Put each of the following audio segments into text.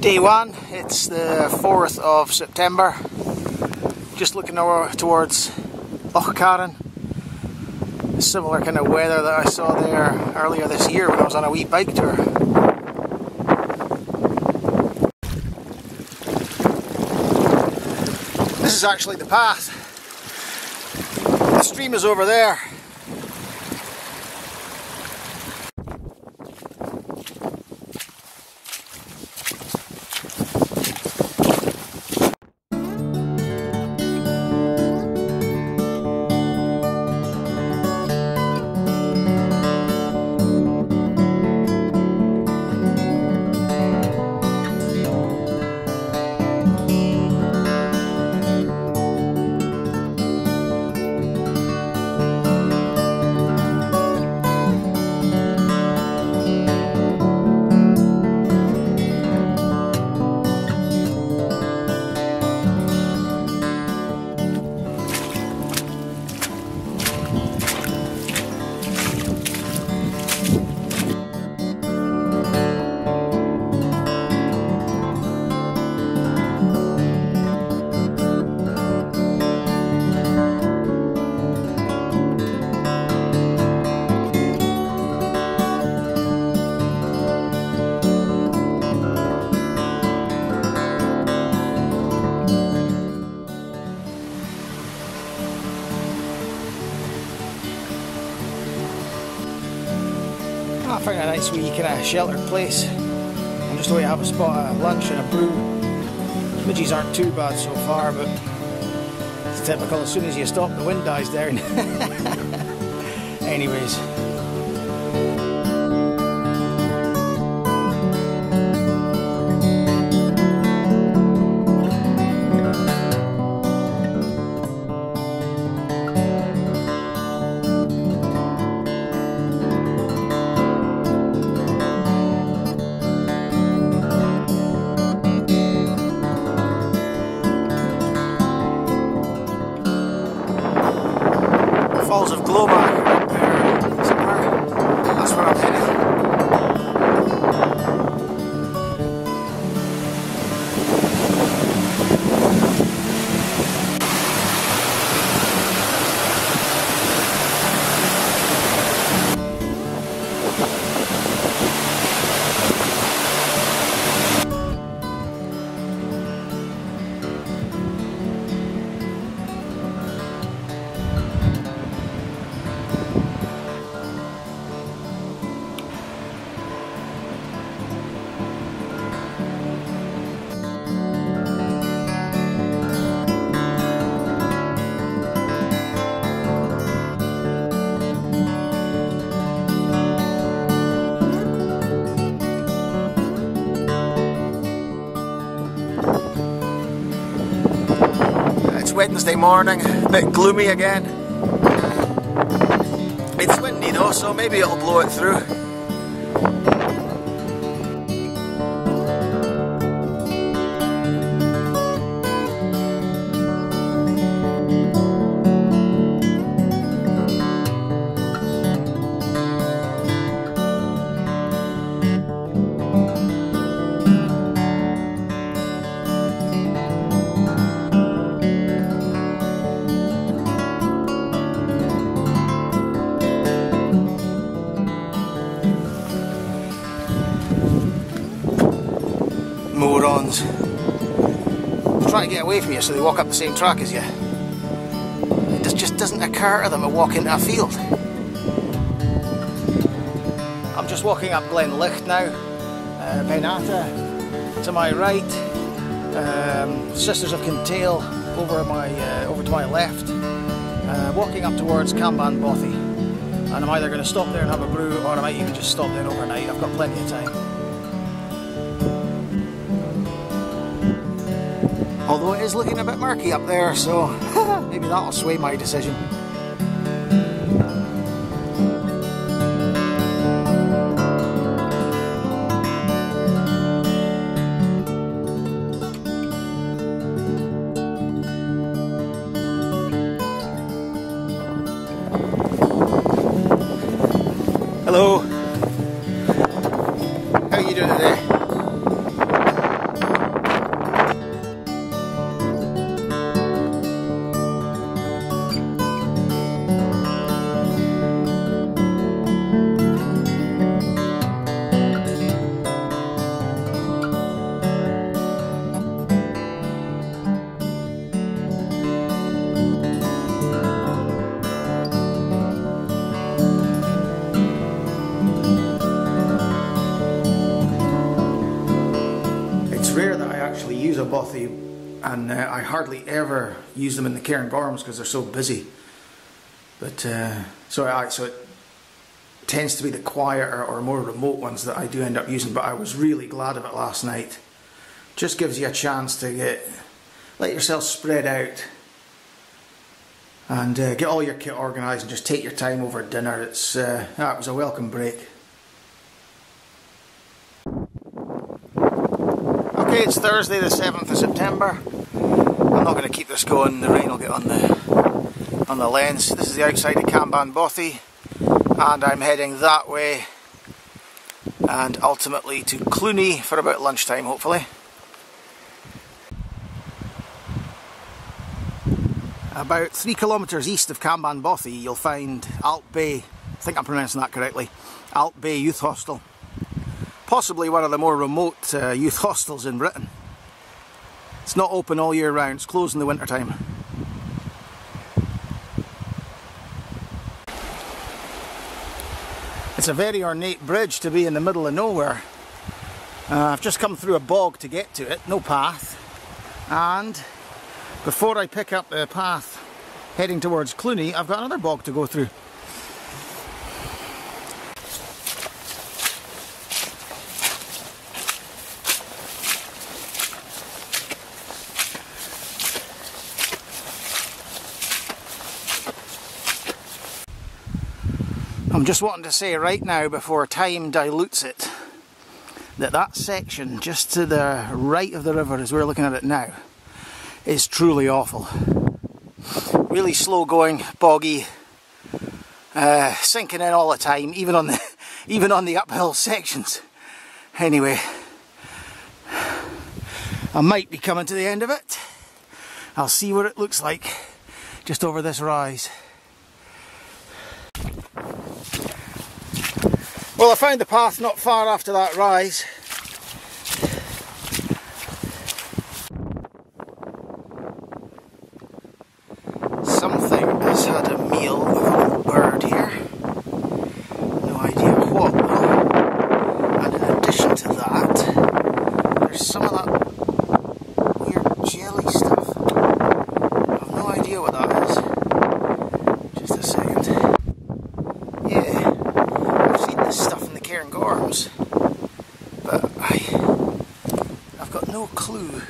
Day one, it's the 4th of September, just looking over towards Strathcarron. Similar kind of weather that I saw there earlier this year when I was on a wee bike tour. This is actually the path. The stream is over there. I found a nice wee kind of sheltered place. I'm just going to have a spot of lunch and a brew. Midges aren't too bad so far, but it's typical, as soon as you stop the wind dies down. Anyways. Falls of Braemar up there somewhere. That's where I'm headed. Wednesday morning, a bit gloomy again. It's windy though, so maybe it'll blow it through. Morons. They try to get away from you so they walk up the same track as you. It just doesn't occur to them to walk into a field. I'm just walking up Glen Licht now. Penata to my right. Sisters of Kintail over to my left. Walking up towards Cairngorms Bothy. And I'm either going to stop there and have a brew, or I might even just stop there overnight. I've got plenty of time. Although it is looking a bit murky up there, so maybe that'll sway my decision. Hello. How are you doing today? bothy, and I hardly ever use them in the Cairngorms because they're so busy. But so it tends to be the quieter or more remote ones that I do end up using. But I was really glad of it last night. Just gives you a chance to let yourself spread out and get all your kit organised and just take your time over dinner. It was a welcome break. Okay, it's Thursday the 7th of September. I'm not going to keep this going, the rain will get on the lens. This is the outside of Cairngorms Bothy, and I'm heading that way and ultimately to Cluny for about lunchtime, hopefully. About 3 kilometres east of Cairngorms Bothy you'll find Alp Bay, I think I'm pronouncing that correctly, Alp Bay Youth Hostel. Possibly one of the more remote youth hostels in Britain. It's not open all year round, it's closed in the winter time. It's a very ornate bridge to be in the middle of nowhere. I've just come through a bog to get to it, no path, and before I pick up the path heading towards Cluny, I've got another bog to go through. I'm just wanting to say right now, before time dilutes it, that section just to the right of the river as we're looking at it now is truly awful. Really slow going, boggy, sinking in all the time, even on the uphill sections. Anyway, I might be coming to the end of it. I'll see what it looks like just over this rise. Well, I found the path not far after that rise. Something has had a meal of a little bird here. No idea what though. And in addition to that, there's some of that weird jelly stuff. I have no idea what that is. Just a second. Yeah. This stuff in the Cairngorms, but I've got no clue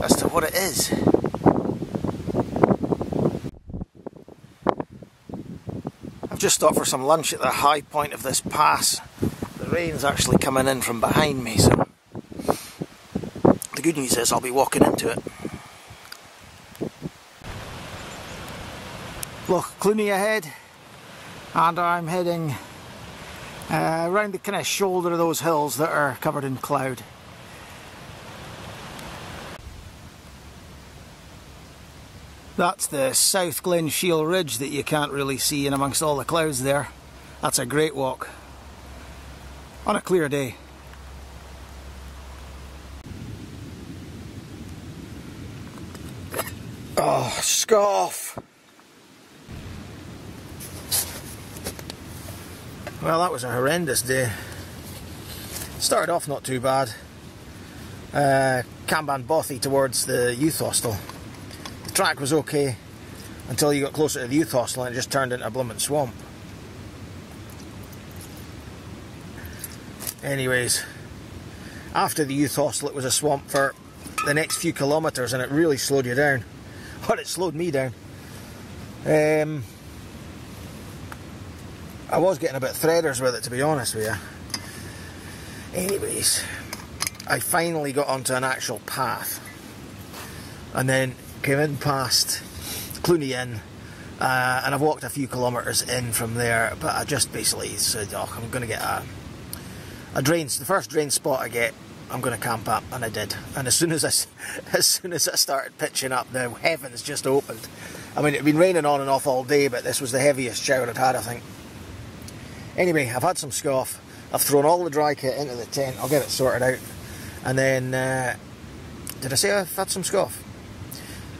as to what it is. I've just stopped for some lunch at the high point of this pass. The rain's actually coming in from behind me, so the good news is I'll be walking into it. Loch Cluny ahead, and I'm heading around the kind of shoulder of those hills that are covered in cloud. That's the South Glen Shiel Ridge that you can't really see in amongst all the clouds there. That's a great walk on a clear day. Oh, scoff! Well, that was a horrendous day. Started off not too bad. Cairngorms Bothy towards the youth hostel. The track was okay until you got closer to the youth hostel and it just turned into a blooming swamp. Anyways, after the youth hostel it was a swamp for the next few kilometres and it really slowed you down. But it slowed me down. I was getting a bit threaders with it, to be honest with you. Anyways, I finally got onto an actual path and then came in past Cluny Inn, and I've walked a few kilometres in from there, but I just basically said, oh, I'm going to get a drain, the first drain spot I get, I'm going to camp up, and I did. And as soon as I started pitching up, the heavens just opened. I mean, it had been raining on and off all day, but this was the heaviest shower I'd had, I think. Anyway, I've had some scoff. I've thrown all the dry kit into the tent. I'll get it sorted out. And then, did I say I've had some scoff?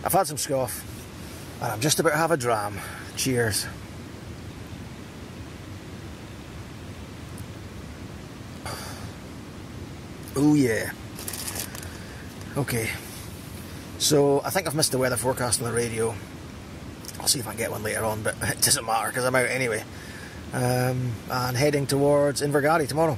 I've had some scoff. And I'm just about to have a dram. Cheers. Oh yeah. Okay, so I think I've missed the weather forecast on the radio. I'll see if I can get one later on, but it doesn't matter because I'm out anyway. And heading towards Invergarry tomorrow.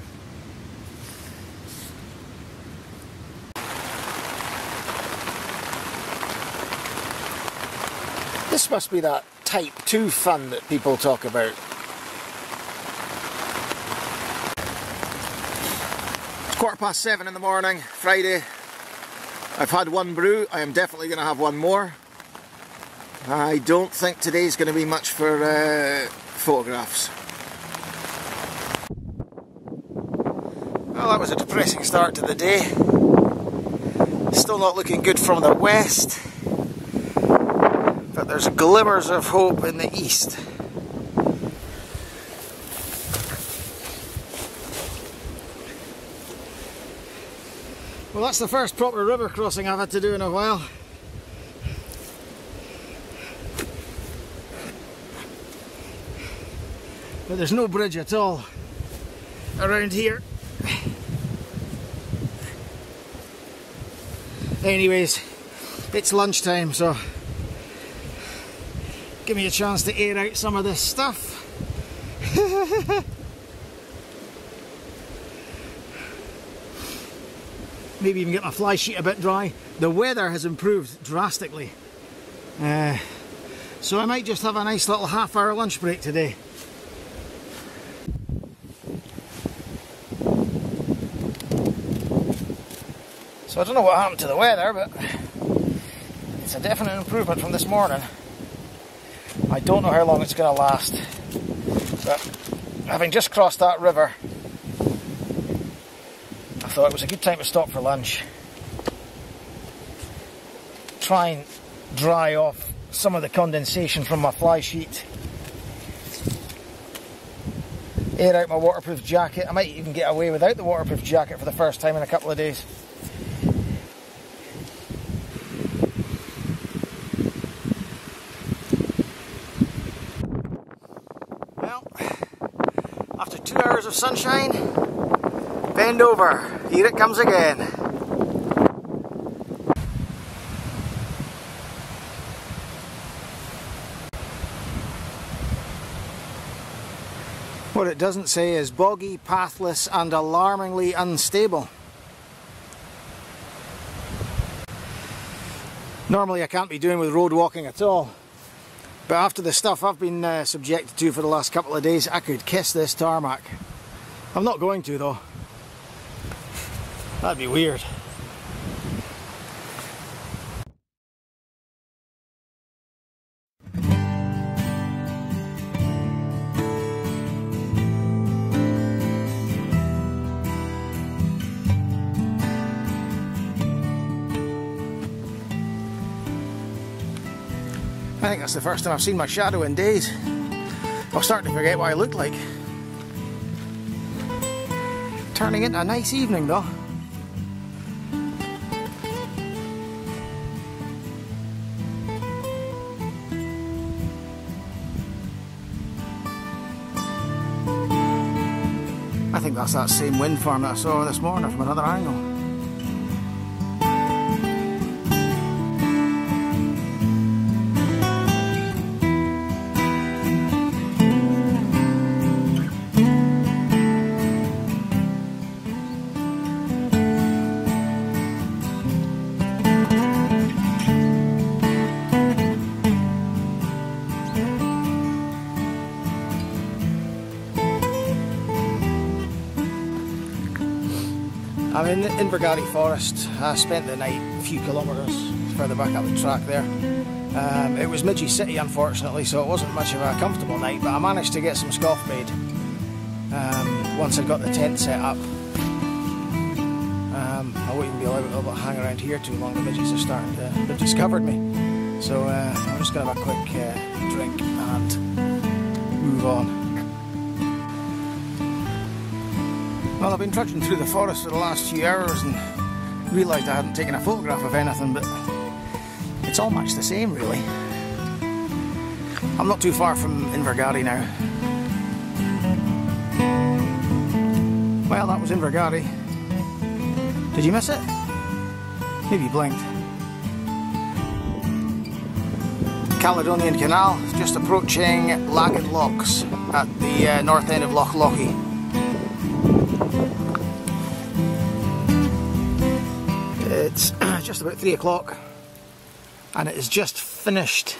This must be that type 2 fun that people talk about. It's 7:15 in the morning, Friday. I've had one brew. I am definitely going to have one more. I don't think today's going to be much for photographs. Well, that was a depressing start to the day. Still not looking good from the west, but there's glimmers of hope in the east. Well, that's the first proper river crossing I've had to do in a while. But there's no bridge at all around here. Anyways, it's lunchtime, so give me a chance to air out some of this stuff. Maybe even get my fly sheet a bit dry. The weather has improved drastically. So I might just have a nice little half-hour lunch break today. So I don't know what happened to the weather, but it's a definite improvement from this morning. I don't know how long it's going to last, but having just crossed that river, I thought it was a good time to stop for lunch. Try and dry off some of the condensation from my fly sheet. Air out my waterproof jacket. I might even get away without the waterproof jacket for the first time in a couple of days. Well, after 2 hours of sunshine, bend over. Here it comes again. What it doesn't say is boggy, pathless and alarmingly unstable. Normally I can't be doing with road walking at all, but after the stuff I've been subjected to for the last couple of days, I could kiss this tarmac. I'm not going to though. That'd be weird. I think that's the first time I've seen my shadow in days. I'm starting to forget what I look like. Turning into a nice evening though. I think that's that same wind farm that I saw this morning from another angle. I'm in the Invergarry Forest. I spent the night a few kilometres further back up the track there. It was Midgie City unfortunately, so it wasn't much of a comfortable night, but I managed to get some scoff bait once I got the tent set up. I won't even be able to hang around here too long. The midges are starting to, they've discovered me. So I'm just going to have a quick drink and move on. Well, I've been trudging through the forest for the last few hours and realised I hadn't taken a photograph of anything, but it's all much the same really. I'm not too far from Invergarry now. Well, that was Invergarry. Did you miss it? Maybe blinked. Caledonian Canal, just approaching Lagan Locks at the north end of Loch Lochy. It's just about 3 o'clock and it has just finished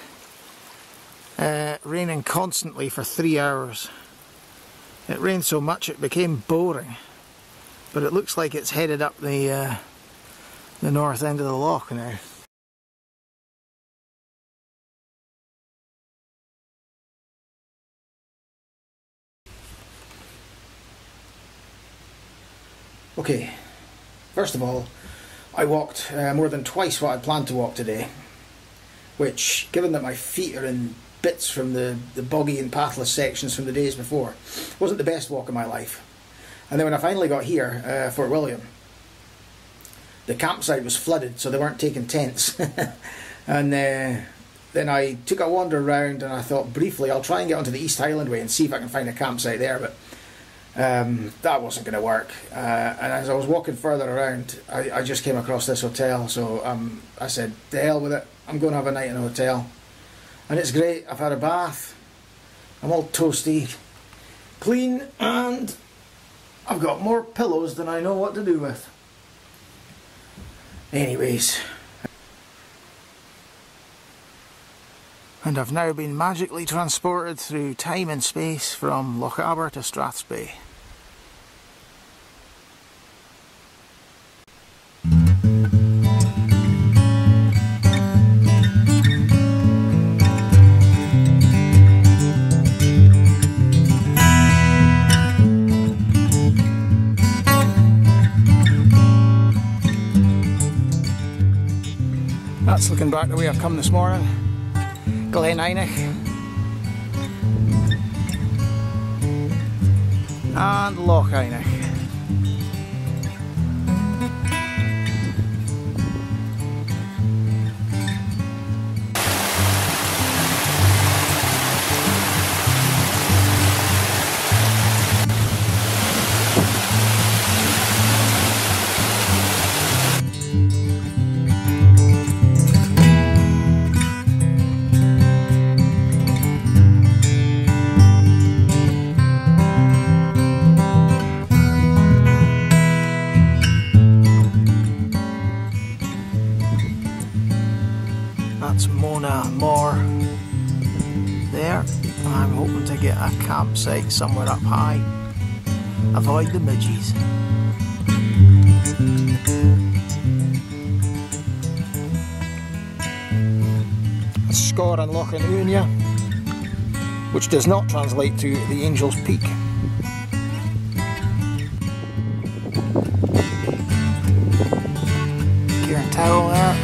raining constantly for 3 hours. It rained so much it became boring, but it looks like it's headed up the north end of the loch now. Okay, first of all, I walked more than twice what I planned to walk today, which, given that my feet are in bits from the boggy and pathless sections from the days before, wasn't the best walk of my life. And then when I finally got here, Fort William, the campsite was flooded, so they weren't taking tents. And then I took a wander around and I thought briefly I'll try and get onto the East Highland Way and see if I can find a campsite there, but that wasn't going to work. And as I was walking further around, I just came across this hotel, so I said, the hell with it, I'm going to have a night in a hotel. And it's great. I've had a bath, I'm all toasty, clean, and I've got more pillows than I know what to do with. Anyways, and I've now been magically transported through time and space from Lochaber to Strathspey. That's looking back the way I've come this morning. Glen Inich and Loch Inich. That's Aviemore there. I'm hoping to get a campsite somewhere up high. Avoid the midges. A score on Loch Unia, which does not translate to the Angel's Peak. Kintail there.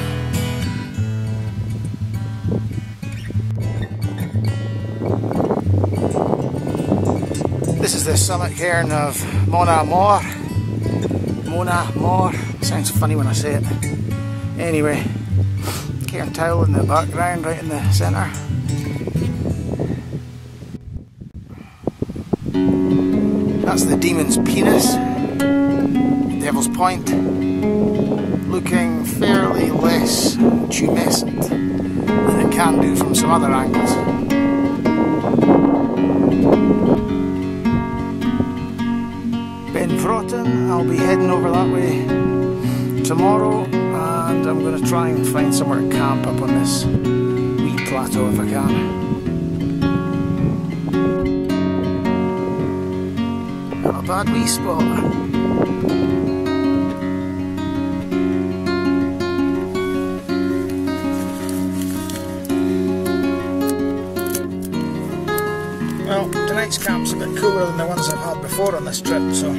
This is the summit cairn of Aviemore. Sounds funny when I say it. Anyway, Kintail in the background, right in the centre. That's the Demon's Penis, Devil's Point, looking fairly less tumescent than it can do from some other angles. I'll be heading over that way tomorrow, and I'm going to try and find somewhere to camp up on this wee plateau if I can. Not a bad wee spot. Well, tonight's camp's a bit cooler than the ones I've had before on this trip, so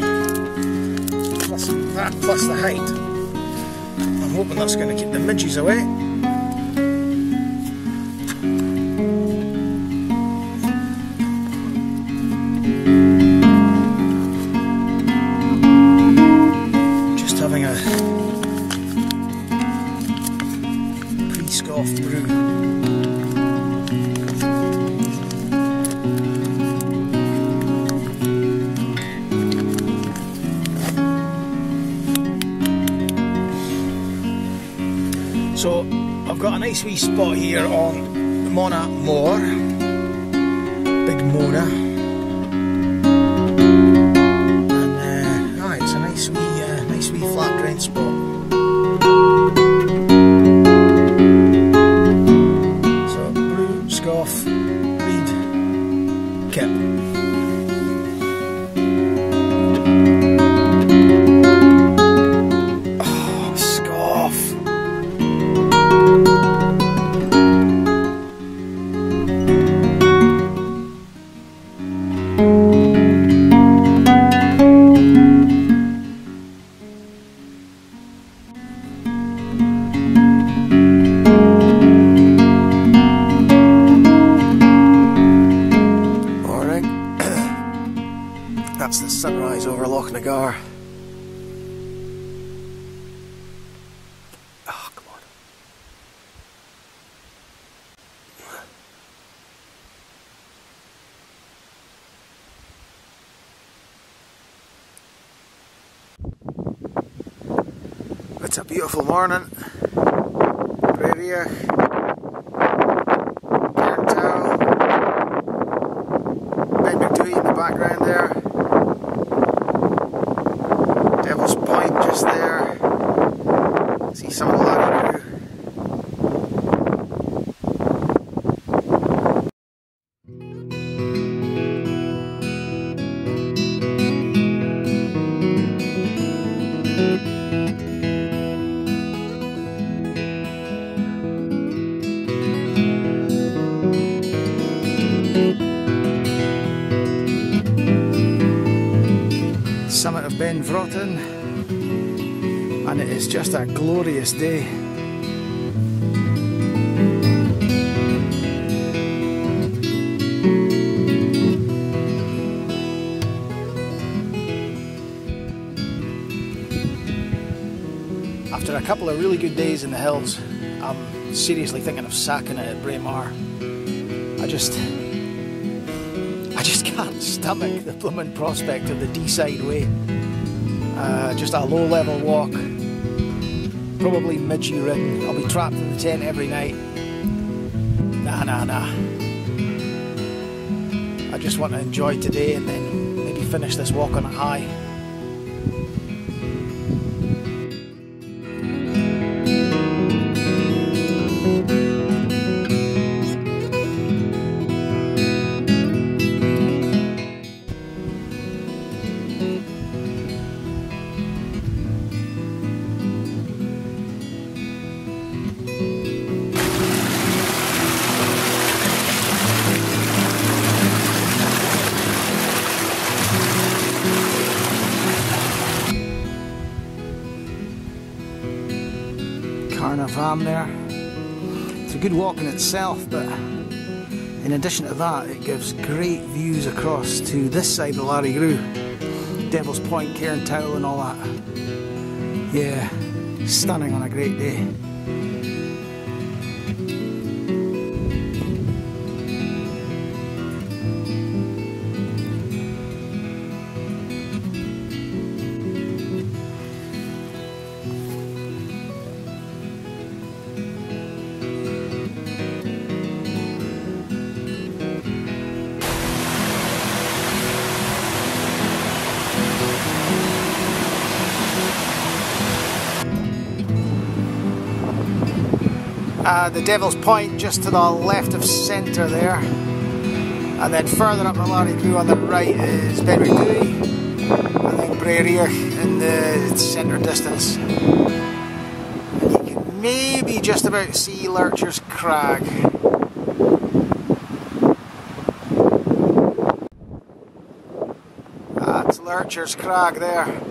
plus the height, I'm hoping that's going to keep the midges away. Just having a pre-scoffed brew. a nice wee spot here on Mona Moor, Big Mona, and it's a nice wee flat drain spot. So blue, scoff, reed, kip. That's the sunrise over Loch Nagar. Oh, come on. It's a beautiful morning. Braemar, Cairngorms, in the background there. Just there, see some of the Larry crew. Summit of Ben Vroten. And it is just a glorious day. After a couple of really good days in the hills, I'm seriously thinking of sacking it at Braemar. I just can't stomach the blooming prospect of the D-side way. Just a low-level walk. Probably midgie ridden. I'll be trapped in the tent every night. Nah. I just want to enjoy today and then maybe finish this walk on a high. Farm there. It's a good walk in itself, but in addition to that, it gives great views across to this side of the Larry Grew, Devil's Point, Cairngorms and all that. Yeah, stunning on a great day. The Devil's Point just to the left of centre there, and then further up the Larry Grew on the right is Braemar, and then Braemar in the centre distance. And you can maybe just about see Lurcher's Crag. That's Lurcher's Crag there.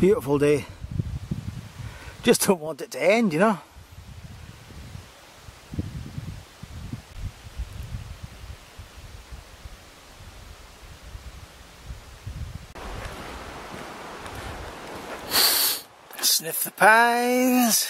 Beautiful day. Just don't want it to end, you know. Sniff the pines.